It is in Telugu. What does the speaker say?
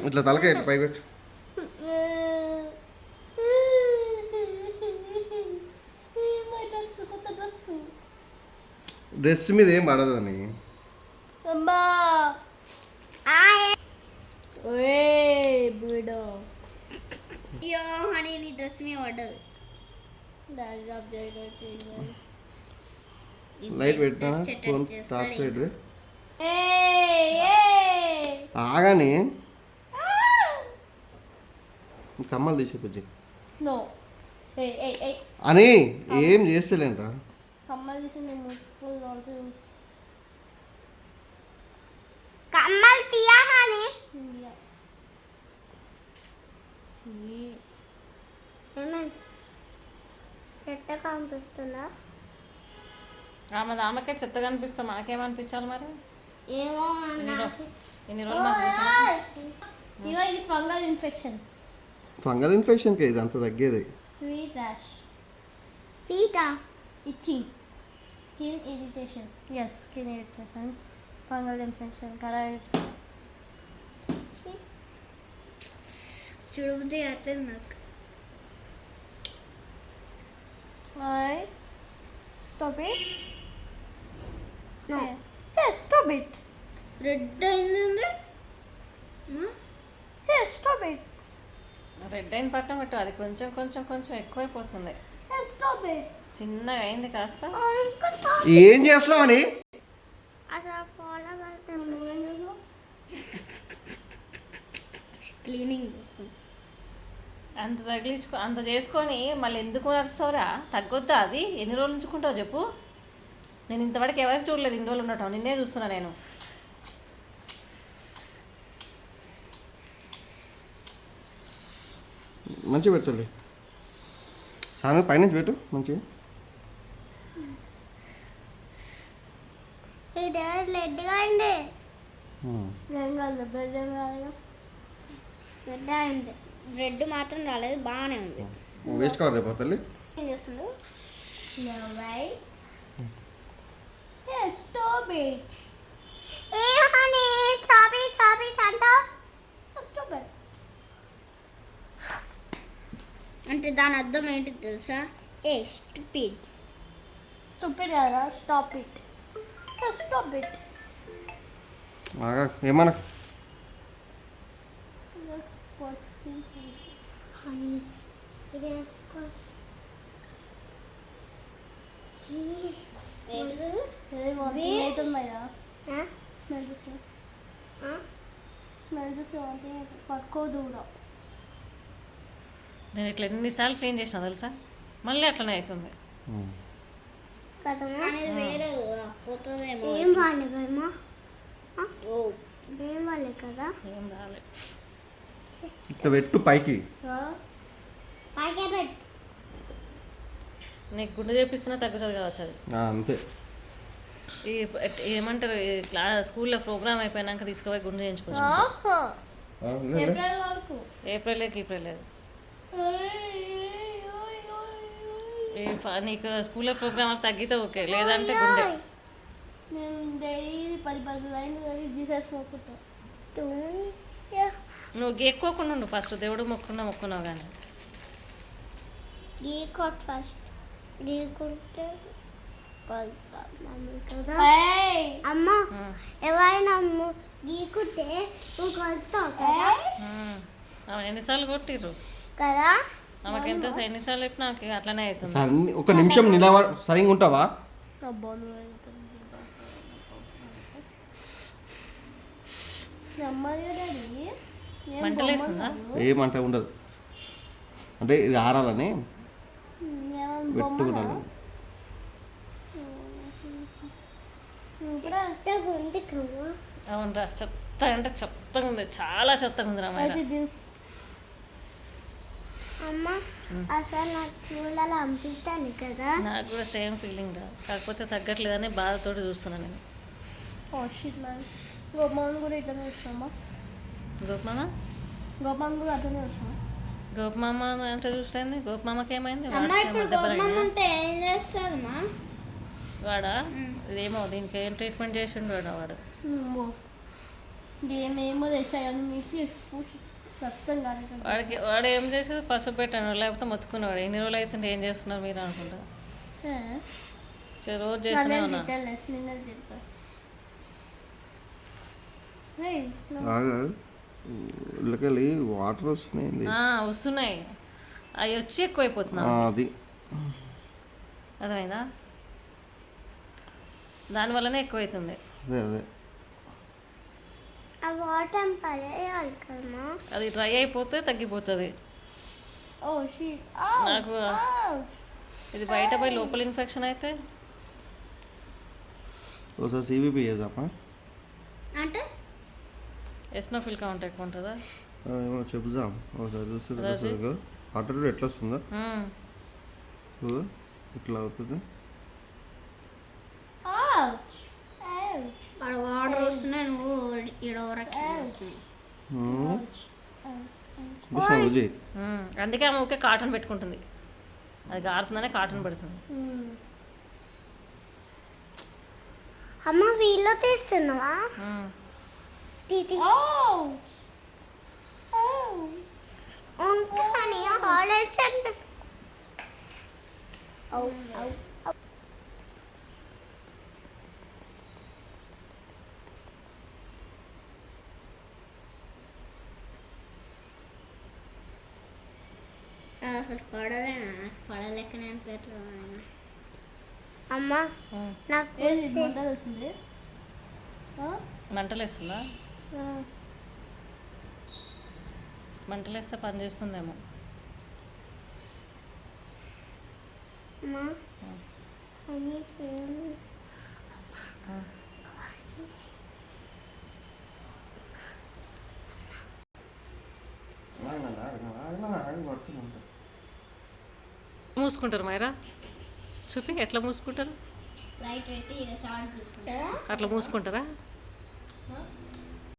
ఇట్లా తలకాయ పైకి పెట్టు. డ్రెస్ మీద ఏం పడదని. అమ్మా అయ్యో హనీ నీ డ్రెస్ మీద పడ్డది. లైట్ పెట్టా ఫోన్ టాప్ సైడ్ ఆగాని కమ్మలు తీసే కొంచెం నో అని ఏం చేస్తలేంట్రా. కమ్మలు తీసి నేను కమ్మలు తీయా హనీ. చెత్త కనిపిస్తుందా? ఆమెకే చెత్తగా అనిపిస్తా, మనకేమనిపించాలి మరి? ఏమో ఎన్ని రోజులు ఇది ఫంగల్ ఇన్ఫెక్షన్. ఫంగల్ ఇన్ఫెక్షన్కి ఇది అంత తగ్గేది. స్వీట్ ర్యాష్, పీకా, itching, skin irritation. Yes, skin irritation, fungal infection. Correct. చూడబుద్ది అట్లేదు నాకు. Stop it. No. Yes, stop it. Red అయింది. Yes, stop it. రెడ్ అయిన పక్కన పెట్టు, అది కొంచెం కొంచెం కొంచెం ఎక్కువైపోతుంది. Yes, stop it. చిన్నగా అయింది కాస్త. ఏం చేస్తున్నావు అని క్లీనింగ్. అంత తగిలించుకో, అంత చేసుకొని మళ్ళీ ఎందుకు నడుస్తావురా? తగ్గొద్దా అది? ఎన్ని రోజులు ఉంచుకుంటావు చెప్పు? నేను ఇంతవరకు ఎవరికి చూడలేదు ఇన్ని రోజులు ఉండటం, నిన్నే చూస్తున్నా నేను. మంచిగా పెట్టాలి. చాలా పైనుంచి పెట్టు మంచిగా. రెడ్గా అయింది. రెడ్ అయింది. రెడ్ మాత్రం రాలేదు, బాగానే ఉంది. వేస్ట్ కవర్ తెప్ప తల్లి. ఏం చేస్తుండు? Stop it. A honey sorry sorry అంట. Stop it. అంటే దాని అర్థం ఏంటి తెలుసా? ఏ స్టూపిడ్. Stupid కదా. Stop it. Stop it. ఏమన్నా హనీ ఇది పట్టుకోదు కూడా. నేను ఇట్లా ఎన్నిసార్లు క్లీన్ చేసినా తెలుసా, మళ్ళీ అట్లనే అవుతుంది. వేరే పోతుందేమో. ఏం బాగాలేమో. ఏం బాగాలే కదా. ఏం రాలేదు. ఇట్లా పెట్టు పైకి. పైకే పెట్టు. నీకు గుండె చేపిస్తున్నా తగ్గుతుంది కావచ్చు అది. అంతే. ఈ ఏమంటారు, స్కూల్లో ప్రోగ్రామ్ అయిపోయినాక తీసుకుపోయి గుండె చేయించుకోవచ్చు. ఏప్రిల్ వరకు. ఏప్రిల్ లేదు. నీకు స్కూల్లో ప్రోగ్రామ్ తగ్గితే ఓకే, లేదంటే గుండె. నేను డైలీ 10 లైన్లు జీసస్ మొక్కుతా. నువ్వు గీక్కోకుండా ఉండు ఫస్ట్, దేవుడు మొక్కున్నావు కానీ. గీకోట్ ఫస్ట్. గీకుంటే అమ్మ ఎవరైనా గీకుంటే నువ్వు కలుస్తావు కదా. ఎన్నిసార్లు కొట్టిర్రు కదా. ఆమెకి ఎన్నిసార్లు చెప్పినా అట్లనే అవుతుంది. ఒక నిమిషం సరిగా ఉంటావా? మంటలేస్తుందా? ఏమంట ఉండదు, అంటే ఇది ఆరాలని పెట్టుకున్నాను. అవునరా, చెత్త అంటే చెత్తగా ఉంది, చాలా చెత్తగా ఉంది. అమ్మ అసలు నాకు చూడాలి అనిపిస్తాను కదా. నాకు కూడా సేమ్ ఫీలింగ్ రా, కాకపోతే తగ్గట్లేదని బాధతోటి చూస్తున్నాను నేను. గోపమామని కూడా ఇట్లనే చూస్తామా? గోపమామ కూడా అట్లనే చూస్తామా? గోపమామ అంటే చూస్తుంది. గోపమామకి ఏమైంది? ఏం చేస్తాడమ్మా వాడా? ఇదేమో దీనికి ఏం ట్రీట్మెంట్ చేసిండు వాడు. ఏమేమో తెచ్చాయి అని మిక్సీ పూసి రక్తం కాలేదు వాడు ఏం చేసేది పసుపు పెట్టాను లేకపోతే మొత్తుకునేవాడు ఎన్ని రోజులు అవుతుంటే ఏం చేస్తున్నారు మీరు అనుకుంటా రోజు చేస్తూనే ఉన్నా బాగా ఇళ్ళకెళ్ళి వాటర్ వస్తున్నాయి వస్తున్నాయి అవి వచ్చి ఎక్కువైపోతున్నాయి అది అర్థమైందా దానివల్లనే ఎక్కువైతుంది అదే అదే ఆ వాటర్ పడేయాలి కదమ్మా. అది డ్రై అయిపోతే తగ్గిపోతుంది నాకు ఇది బయట పోయి లోపల ఇన్ఫెక్షన్ అయితే ఒకసారి సిబిపి చేద్దామా అంటే ఎస్నోఫిల్ కౌంట్ ఎక్కువ ఉంటుందా ఏమో చెప్దాం ఒకసారి చూస్తే వాటర్ ఎట్లా వస్తుందా ఇట్లా అవుతుంది వాడు వాటర్ వస్తున్నాయి నువ్వు విజయ్ అందుకే ఆమె ఊకే కాటన్ పెట్టుకుంటుంది అది గారుతుందనే కాటన్ పెడుతుంది అమ్మ వీళ్ళు తీస్తున్నావా హాలిడేస్ అంటే అసలు పడలేనా పడలేకనే అనిపించట్లేదు అమ్మా నాకు మంటలు వచ్చింది మంటలు వేస్తుందా మంటలు వేస్తే పని చేస్తుందేమో అమ్మా మూసుకుంటారు మైరా చూపి ఎట్లా మూసుకుంటారు లైట్ పెట్టి స్టార్ట్ చేస్తుందా అట్లా మూసుకుంటారా